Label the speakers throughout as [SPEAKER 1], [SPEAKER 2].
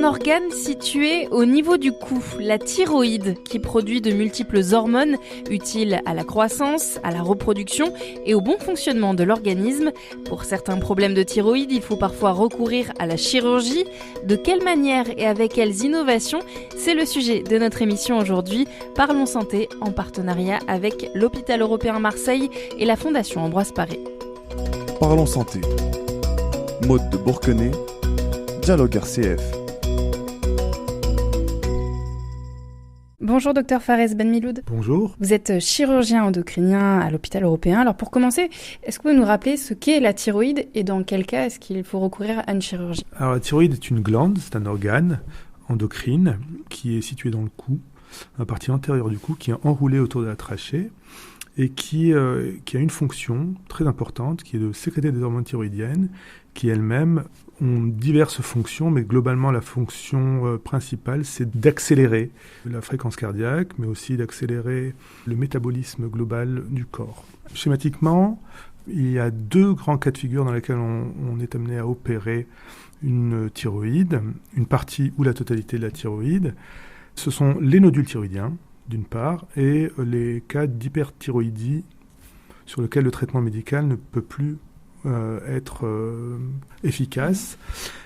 [SPEAKER 1] organe situé au niveau du cou, la thyroïde, qui produit de multiples hormones utiles à la croissance, à la reproduction et au bon fonctionnement de l'organisme. Pour certains problèmes de thyroïde, il faut parfois recourir à la chirurgie. De quelle manière et avec quelles innovations? C'est le sujet de notre émission aujourd'hui. Parlons Santé en partenariat avec l'Hôpital Européen Marseille et la Fondation Ambroise Paré.
[SPEAKER 2] Parlons Santé. Maude de Bourquenay, Dialogue RCF.
[SPEAKER 1] Bonjour Dr Fares Benmiloud.
[SPEAKER 3] Bonjour.
[SPEAKER 1] Vous êtes chirurgien endocrinien à l'hôpital européen. Alors pour commencer, est-ce que vous pouvez nous rappeler ce qu'est la thyroïde et dans quel cas est-ce qu'il faut recourir à une chirurgie?
[SPEAKER 3] Alors la thyroïde est une glande, c'est un organe endocrine qui est situé dans le cou, la partie antérieure du cou qui est enroulée autour de la trachée et qui a une fonction très importante qui est de sécréter des hormones thyroïdiennes qui elles-mêmes ont diverses fonctions, mais globalement la fonction principale c'est d'accélérer la fréquence cardiaque, mais aussi d'accélérer le métabolisme global du corps. Schématiquement, il y a deux grands cas de figure dans lesquels on est amené à opérer une thyroïde, une partie ou la totalité de la thyroïde. Ce sont les nodules thyroïdiens, d'une part, et les cas d'hyperthyroïdie sur lesquels le traitement médical ne peut plus être efficace.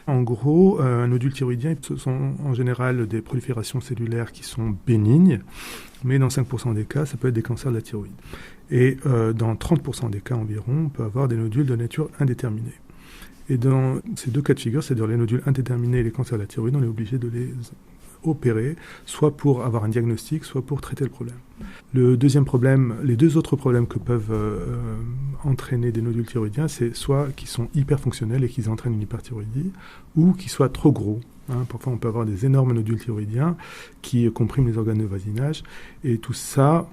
[SPEAKER 3] En gros, un nodule thyroïdien, ce sont en général des proliférations cellulaires qui sont bénignes, mais dans 5% des cas, ça peut être des cancers de la thyroïde. Et dans 30% des cas environ, on peut avoir des nodules de nature indéterminée. Et dans ces deux cas de figure, c'est-à-dire les nodules indéterminés et les cancers de la thyroïde, on est obligé de les opérer, soit pour avoir un diagnostic, soit pour traiter le problème. Le deuxième problème, les deux autres problèmes que peuvent entraîner des nodules thyroïdiens, c'est soit qu'ils sont hyperfonctionnels et qu'ils entraînent une hyperthyroïdie, ou qu'ils soient trop gros. Parfois, on peut avoir des énormes nodules thyroïdiens qui compriment les organes de voisinage, et tout ça,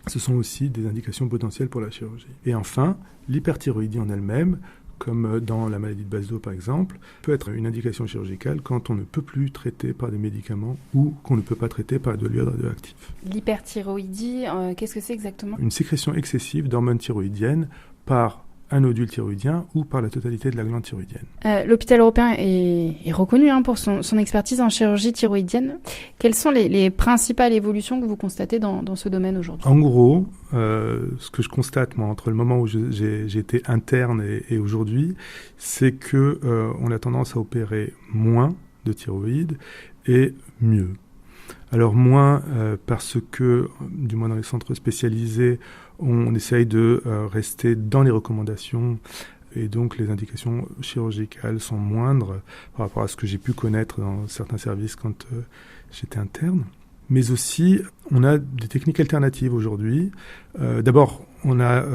[SPEAKER 3] ce sont aussi des indications potentielles pour la chirurgie. Et enfin, l'hyperthyroïdie en elle-même, comme dans la maladie de Basedow par exemple, peut être une indication chirurgicale quand on ne peut plus traiter par des médicaments ou qu'on ne peut pas traiter par de l'iode radioactif.
[SPEAKER 1] L'hyperthyroïdie, qu'est-ce que c'est exactement? Une
[SPEAKER 3] sécrétion excessive d'hormones thyroïdiennes par un nodule thyroïdien ou par la totalité de la glande thyroïdienne.
[SPEAKER 1] L'hôpital européen est reconnu pour son expertise en chirurgie thyroïdienne. Quelles sont les principales évolutions que vous constatez dans ce domaine aujourd'hui?
[SPEAKER 3] En gros, ce que je constate moi, entre le moment où j'ai été interne et aujourd'hui, c'est qu'on a tendance à opérer moins de thyroïde et mieux. Alors moins parce que, du moins dans les centres spécialisés, on essaye de rester dans les recommandations et donc les indications chirurgicales sont moindres par rapport à ce que j'ai pu connaître dans certains services quand j'étais interne. Mais aussi, on a des techniques alternatives aujourd'hui. D'abord, on a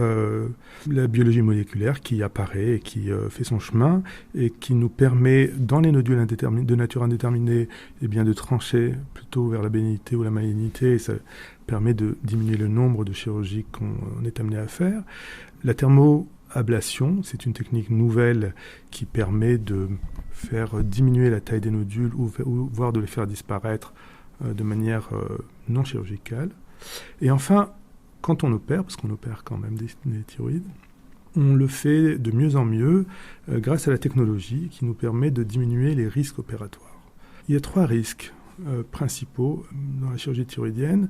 [SPEAKER 3] la biologie moléculaire qui apparaît et qui fait son chemin et qui nous permet, dans les nodules de nature indéterminée, de trancher plutôt vers la bénignité ou la malignité. Et ça permet de diminuer le nombre de chirurgies qu'on est amené à faire. La thermoablation, c'est une technique nouvelle qui permet de faire diminuer la taille des nodules ou voire de les faire disparaître de manière non chirurgicale. Et enfin, quand on opère, parce qu'on opère quand même des thyroïdes, on le fait de mieux en mieux grâce à la technologie qui nous permet de diminuer les risques opératoires. Il y a 3 risques principaux dans la chirurgie thyroïdienne.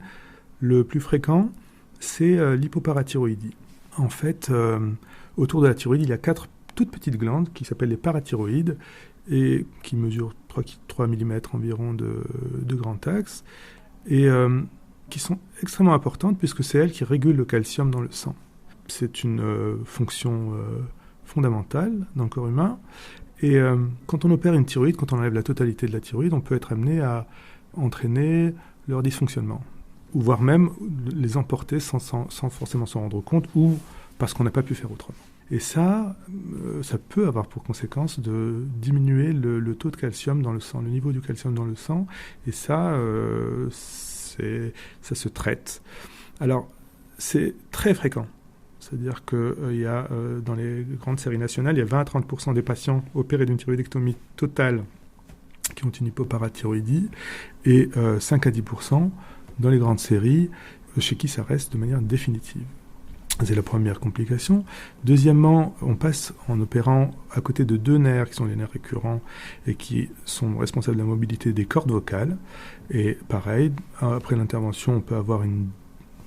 [SPEAKER 3] Le plus fréquent, c'est l'hypoparathyroïdie. En fait, autour de la thyroïde, il y a 4 toutes petites glandes qui s'appellent les parathyroïdes et qui mesurent 3 mm environ de grand axe et qui sont extrêmement importantes puisque c'est elles qui régulent le calcium dans le sang. C'est une fonction fondamentale dans le corps humain et quand on opère une thyroïde, quand on enlève la totalité de la thyroïde, on peut être amené à entraîner leur dysfonctionnement ou voire même les emporter sans forcément s'en rendre compte ou parce qu'on n'a pas pu faire autrement. Et ça peut avoir pour conséquence de diminuer le taux de calcium dans le sang, le niveau du calcium dans le sang. Et ça se traite. Alors, c'est très fréquent. C'est-à-dire qu'il y a, dans les grandes séries nationales, il y a 20 à 30% des patients opérés d'une thyroïdectomie totale qui ont une hypoparathyroïdie et 5 à 10% dans les grandes séries chez qui ça reste de manière définitive. C'est la première complication. Deuxièmement, on passe en opérant à côté de 2 nerfs qui sont les nerfs récurrents et qui sont responsables de la mobilité des cordes vocales. Et pareil, après l'intervention, on peut avoir un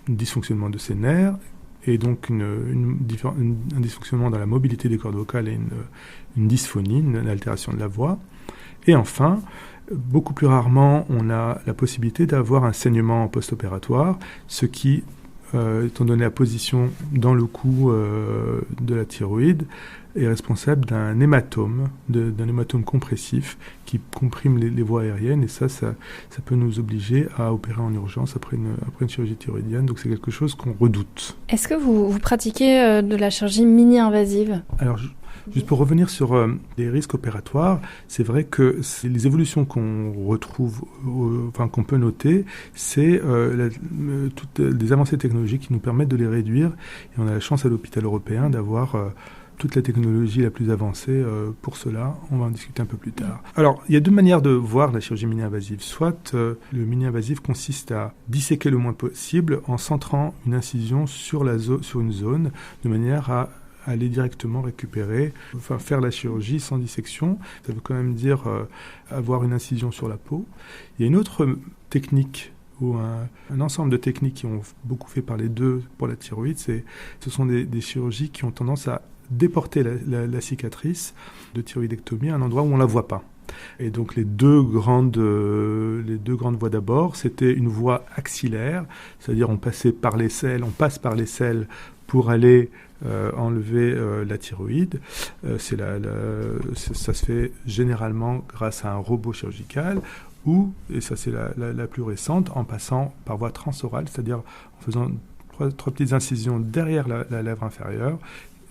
[SPEAKER 3] dysfonctionnement de ces nerfs et donc un dysfonctionnement dans la mobilité des cordes vocales et une dysphonie, une altération de la voix. Et enfin, beaucoup plus rarement, on a la possibilité d'avoir un saignement post-opératoire, ce qui, étant donné la position dans le cou de la thyroïde, est responsable d'un hématome compressif qui comprime les voies aériennes, et ça peut nous obliger à opérer en urgence après une chirurgie thyroïdienne, donc c'est quelque chose qu'on redoute.
[SPEAKER 1] Est-ce que vous pratiquez de la chirurgie mini-invasive ?
[SPEAKER 3] Alors, juste pour revenir sur les risques opératoires, c'est vrai que les évolutions qu'on retrouve, qu'on peut noter, c'est toutes les avancées technologiques qui nous permettent de les réduire. Et on a la chance à l'hôpital européen d'avoir toute la technologie la plus avancée pour cela. On va en discuter un peu plus tard. Alors, il y a 2 manières de voir la chirurgie mini-invasive. Soit le mini-invasif consiste à disséquer le moins possible en centrant une incision sur une zone, de manière à aller directement récupérer, faire la chirurgie sans dissection. Ça veut quand même dire avoir une incision sur la peau. Il y a une autre technique, ou un ensemble de techniques qui ont beaucoup fait parler d'eux pour la thyroïde. Ce sont des chirurgies qui ont tendance à déporter la cicatrice de thyroïdectomie à un endroit où on ne la voit pas. Et donc les deux grandes voies d'abord, c'était une voie axillaire, c'est-à-dire on passe par les selles pour aller enlever la thyroïde. Ça se fait généralement grâce à un robot chirurgical ou, et ça c'est la plus récente, en passant par voie transorale, c'est-à-dire en faisant trois petites incisions derrière la lèvre inférieure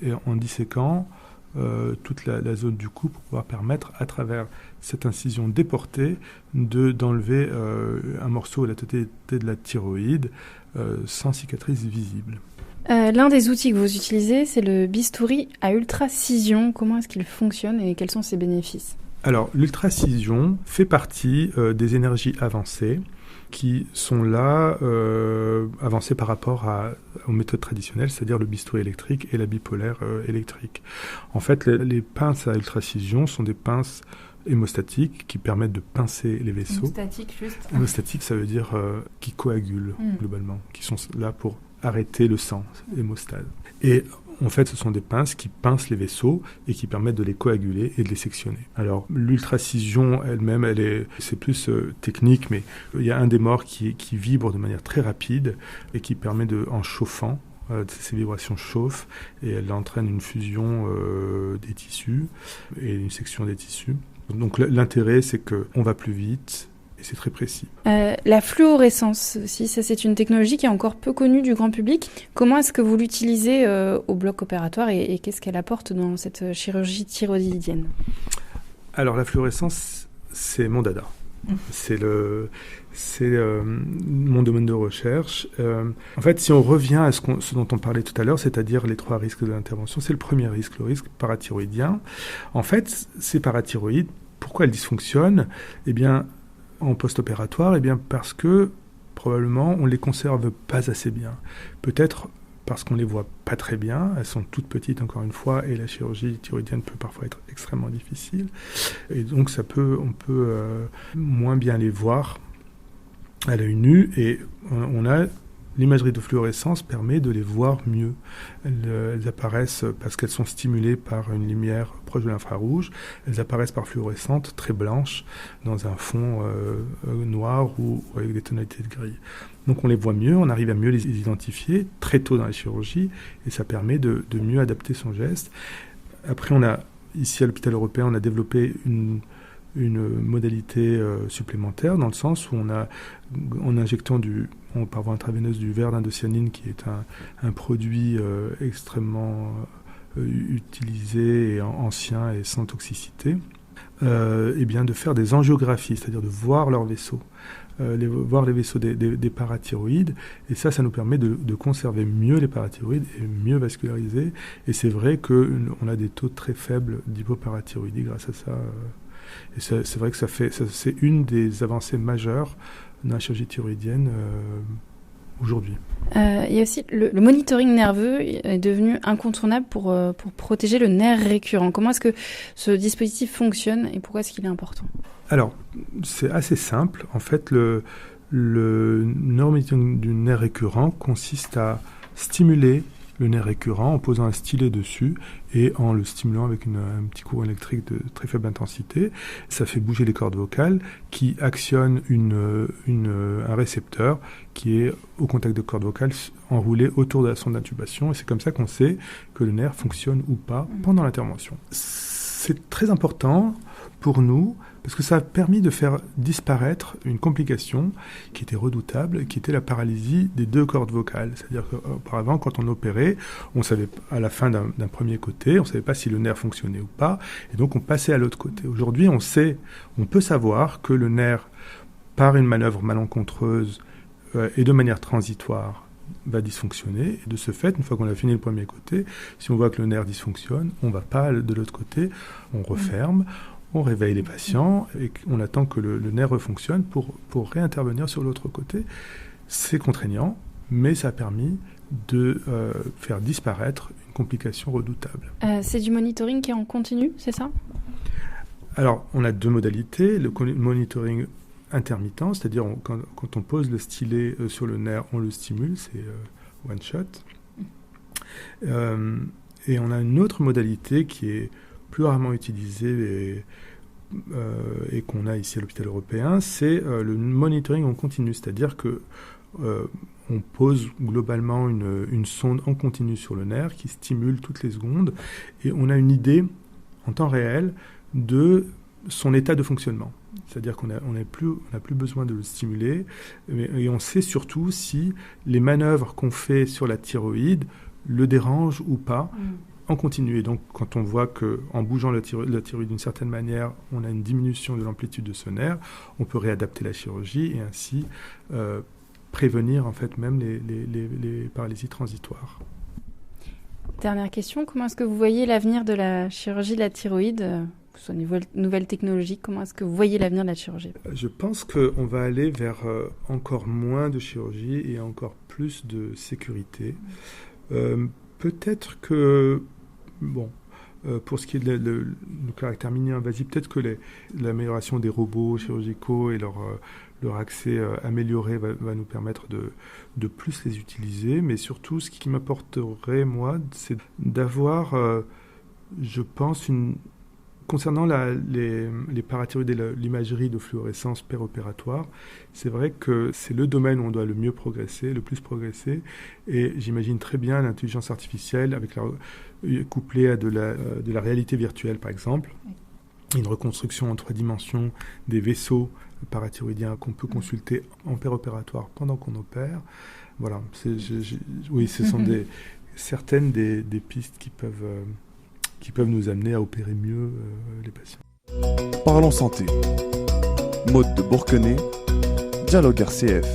[SPEAKER 3] et en disséquant toute la zone du cou pour pouvoir permettre, à travers cette incision déportée, d'enlever un morceau de la totalité de la thyroïde sans cicatrice visible.
[SPEAKER 1] L'un des outils que vous utilisez, c'est le bistouri à ultracision. Comment est-ce qu'il fonctionne et quels sont ses bénéfices ?
[SPEAKER 3] Alors, l'ultracision fait partie des énergies avancées qui sont là, avancées par rapport aux méthodes traditionnelles, c'est-à-dire le bistouri électrique et la bipolaire électrique. En fait, les pinces à ultracision sont des pinces hémostatiques qui permettent de pincer les vaisseaux.
[SPEAKER 1] Hémostatique, juste.
[SPEAKER 3] Hémostatique, ça veut dire qui coagulent, globalement, qui sont là pour arrêter le sang, hémostase. Et en fait, ce sont des pinces qui pincent les vaisseaux et qui permettent de les coaguler et de les sectionner. Alors, l'ultracision elle-même, c'est plus technique, mais il y a un des morts qui vibre de manière très rapide et qui permet en chauffant, ces vibrations chauffent et elles entraînent une fusion des tissus et une section des tissus. Donc l'intérêt, c'est qu'on va plus vite. Et c'est très précis.
[SPEAKER 1] La fluorescence aussi, ça c'est une technologie qui est encore peu connue du grand public. Comment est-ce que vous l'utilisez au bloc opératoire et qu'est-ce qu'elle apporte dans cette chirurgie thyroïdienne ? Alors
[SPEAKER 3] la fluorescence, c'est mon dada. C'est mon domaine de recherche. En fait, si on revient à ce dont on parlait tout à l'heure, c'est-à-dire les 3 risques de l'intervention, c'est le premier risque, le risque parathyroïdien. En fait, ces parathyroïdes, pourquoi elles dysfonctionnent ? Eh bien, en post-opératoire, parce que probablement on ne les conserve pas assez bien. Peut-être parce qu'on ne les voit pas très bien, elles sont toutes petites encore une fois, et la chirurgie thyroïdienne peut parfois être extrêmement difficile. Et donc on peut moins bien les voir à l'œil nu, et l'imagerie de fluorescence permet de les voir mieux. Elles apparaissent parce qu'elles sont stimulées par une lumière proche de l'infrarouge. Elles apparaissent par fluorescente, très blanches, dans un fond noir ou avec des tonalités de gris. Donc on les voit mieux, on arrive à mieux les identifier très tôt dans la chirurgie, et ça permet de mieux adapter son geste. Après, ici à l'hôpital européen, on a développé une modalité supplémentaire, dans le sens où en injectant par voie intraveineuse du verre d'indocyanine, qui est un produit extrêmement utilisé et ancien et sans toxicité, de faire des angiographies, c'est-à-dire de voir leurs vaisseaux, voir les vaisseaux des parathyroïdes, et ça nous permet de conserver mieux les parathyroïdes et mieux vasculariser, et c'est vrai qu'on a des taux très faibles d'hypoparathyroïdie grâce à ça. Et c'est vrai que c'est une des avancées majeures dans la chirurgie thyroïdienne aujourd'hui.
[SPEAKER 1] Il y a aussi le monitoring nerveux est devenu incontournable pour protéger le nerf récurrent. Comment est-ce que ce dispositif fonctionne et pourquoi est-ce qu'il est important ?
[SPEAKER 3] Alors, c'est assez simple. En fait, le neuromonitoring du nerf récurrent consiste à stimuler le nerf récurrent en posant un stylet dessus et en le stimulant avec un petit courant électrique de très faible intensité. Ça fait bouger les cordes vocales qui actionnent un récepteur qui est au contact de cordes vocales enroulées autour de la sonde d'intubation. Et c'est comme ça qu'on sait que le nerf fonctionne ou pas pendant l'intervention. C'est très important pour nous parce que ça a permis de faire disparaître une complication qui était redoutable, qui était la paralysie des 2 cordes vocales. C'est-à-dire qu'auparavant, quand on opérait, on savait à la fin d'un premier côté, on ne savait pas si le nerf fonctionnait ou pas, et donc on passait à l'autre côté. Aujourd'hui, on peut savoir que le nerf, par une manœuvre malencontreuse et de manière transitoire, va dysfonctionner. Et de ce fait, une fois qu'on a fini le premier côté, si on voit que le nerf dysfonctionne, on ne va pas de l'autre côté, on referme, on réveille les patients et on attend que le nerf refonctionne pour réintervenir sur l'autre côté. C'est contraignant, mais ça a permis de faire disparaître une complication redoutable.
[SPEAKER 1] C'est du monitoring qui est en continu, c'est ça ?
[SPEAKER 3] Alors, on a 2 modalités. Le monitoring intermittent, c'est-à-dire quand on pose le stylet sur le nerf, on le stimule, c'est one shot. Et on a une autre modalité qui est plus rarement utilisée et qu'on a ici à l'hôpital européen, c'est le monitoring en continu, c'est-à-dire que on pose globalement une sonde en continu sur le nerf qui stimule toutes les secondes et on a une idée en temps réel de son état de fonctionnement. C'est-à-dire qu'on n'a plus besoin de le stimuler et on sait surtout si les manœuvres qu'on fait sur la thyroïde le dérangent ou pas en continu. Et donc, quand on voit qu'en bougeant la thyroïde d'une certaine manière, on a une diminution de l'amplitude de ce nerf, on peut réadapter la chirurgie et ainsi prévenir en fait même les paralysies transitoires.
[SPEAKER 1] Dernière question, comment est-ce que vous voyez l'avenir de la chirurgie de la thyroïde, que ce soit au niveau nouvelles technologies, comment est-ce que vous voyez l'avenir de la chirurgie ?
[SPEAKER 3] Je pense qu'on va aller vers encore moins de chirurgie et encore plus de sécurité. Peut-être que, pour ce qui est du caractère mini-invasif, peut-être que l'amélioration des robots chirurgicaux et leur accès amélioré va nous permettre de plus les utiliser. Mais surtout, ce qui m'apporterait, moi, c'est d'avoir, je pense, concernant les parathyroïdes et l'imagerie de fluorescence péropératoire, c'est vrai que c'est le domaine où on doit le plus progresser. Et j'imagine très bien l'intelligence artificielle couplée à de la réalité virtuelle, par exemple. Une reconstruction en 3 dimensions des vaisseaux parathyroïdiens qu'on peut consulter en péropératoire pendant qu'on opère. Voilà, oui, ce sont certaines des pistes qui peuvent nous amener à opérer mieux les patients.
[SPEAKER 2] Parlons santé. Maude de Bourquenay, Dialogue RCF.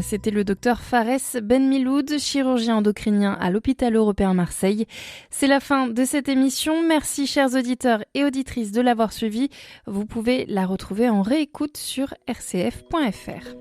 [SPEAKER 1] C'était le docteur Fares Benmiloud, chirurgien endocrinien à l'hôpital européen Marseille. C'est la fin de cette émission. Merci chers auditeurs et auditrices de l'avoir suivi. Vous pouvez la retrouver en réécoute sur rcf.fr.